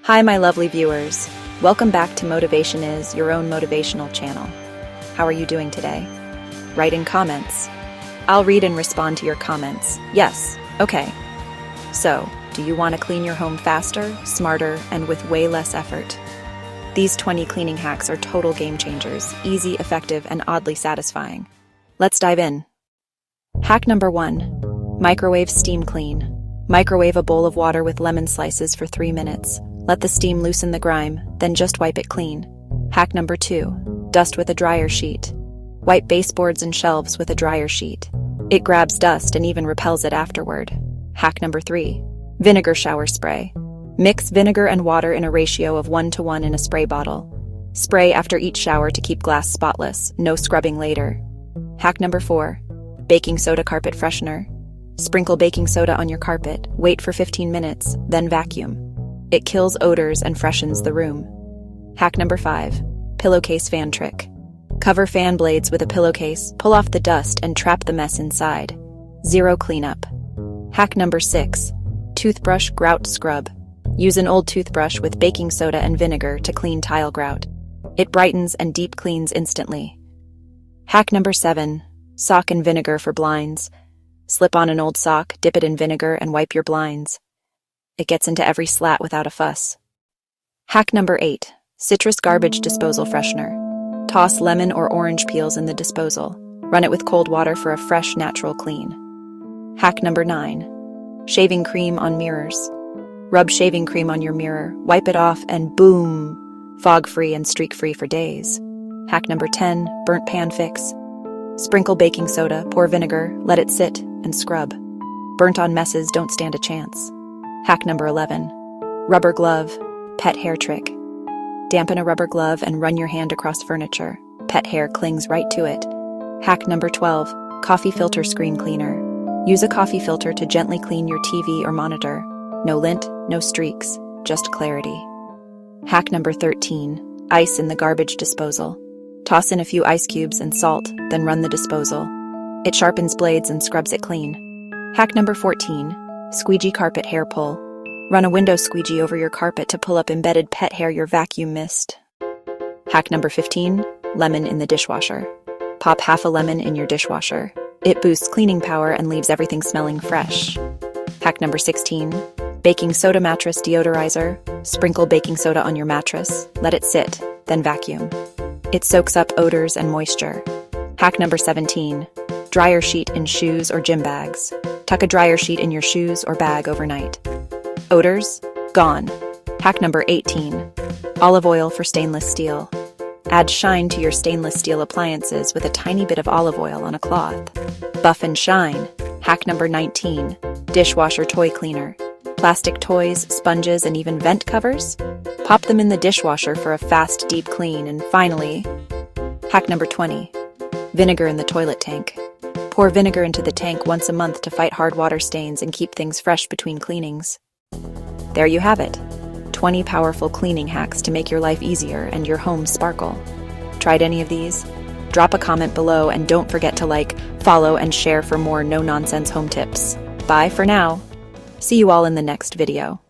Hi, my lovely viewers. Welcome back to Motivationizz, your own motivational channel. How are you doing today? Write in comments. I'll read and respond to your comments. Yes, okay. So, do you want to clean your home faster, smarter, and with way less effort? These 20 cleaning hacks are total game changers, easy, effective, and oddly satisfying. Let's dive in. Hack number 1. Microwave steam clean. Microwave a bowl of water with lemon slices for 3 minutes. Let the steam loosen the grime, then just wipe it clean. Hack number 2. Dust with a dryer sheet. Wipe baseboards and shelves with a dryer sheet. It grabs dust and even repels it afterward. Hack number 3. Vinegar shower spray. Mix vinegar and water in a ratio of 1:1 in a spray bottle. Spray after each shower to keep glass spotless, no scrubbing later. Hack number 4. Baking soda carpet freshener. Sprinkle baking soda on your carpet, wait for 15 minutes, then vacuum. It kills odors and freshens the room. Hack number 5. Pillowcase fan trick. Cover fan blades with a pillowcase, pull off the dust, and trap the mess inside. Zero cleanup. Hack number 6. Toothbrush grout scrub. Use an old toothbrush with baking soda and vinegar to clean tile grout. It brightens and deep cleans instantly. Hack number 7. Sock and vinegar for blinds. Slip on an old sock, dip it in vinegar, and wipe your blinds. It gets into every slat without a fuss. Hack number 8. Citrus garbage disposal freshener. Toss lemon or orange peels in the disposal. Run it with cold water for a fresh, natural clean. Hack number 9. Shaving cream on mirrors. Rub shaving cream on your mirror, wipe it off, and boom! Fog-free and streak-free for days. Hack number 10. Burnt pan fix. Sprinkle baking soda, pour vinegar, let it sit, and scrub. Burnt-on messes don't stand a chance. Hack number 11. Rubber glove, pet hair trick. Dampen a rubber glove and run your hand across furniture. Pet hair clings right to it. Hack number 12. Coffee filter screen cleaner. Use a coffee filter to gently clean your TV or monitor. No lint, no streaks, just clarity. Hack number 13. Ice in the garbage disposal. Toss in a few ice cubes and salt, then run the disposal. It sharpens blades and scrubs it clean. Hack number 14. Squeegee carpet hair pull. Run a window squeegee over your carpet to pull up embedded pet hair your vacuum missed. Hack number 15. Lemon in the dishwasher. Pop half a lemon in your dishwasher. It boosts cleaning power and leaves everything smelling fresh. Hack number 16. Baking soda mattress deodorizer. Sprinkle baking soda on your mattress. Let it sit, then vacuum. It soaks up odors and moisture. Hack number 17. Dryer sheet in shoes or gym bags. Tuck a dryer sheet in your shoes or bag overnight. Odors? Gone. Hack number 18. Olive oil for stainless steel. Add shine to your stainless steel appliances with a tiny bit of olive oil on a cloth. Buff and shine. Hack number 19. Dishwasher toy cleaner. Plastic toys, sponges, and even vent covers? Pop them in the dishwasher for a fast, deep clean. And finally, hack number 20. Vinegar in the toilet tank. Pour vinegar into the tank once a month to fight hard water stains and keep things fresh between cleanings. There you have it. 20 powerful cleaning hacks to make your life easier and your home sparkle. Tried any of these? Drop a comment below and don't forget to like, follow, and share for more no-nonsense home tips. Bye for now. See you all in the next video.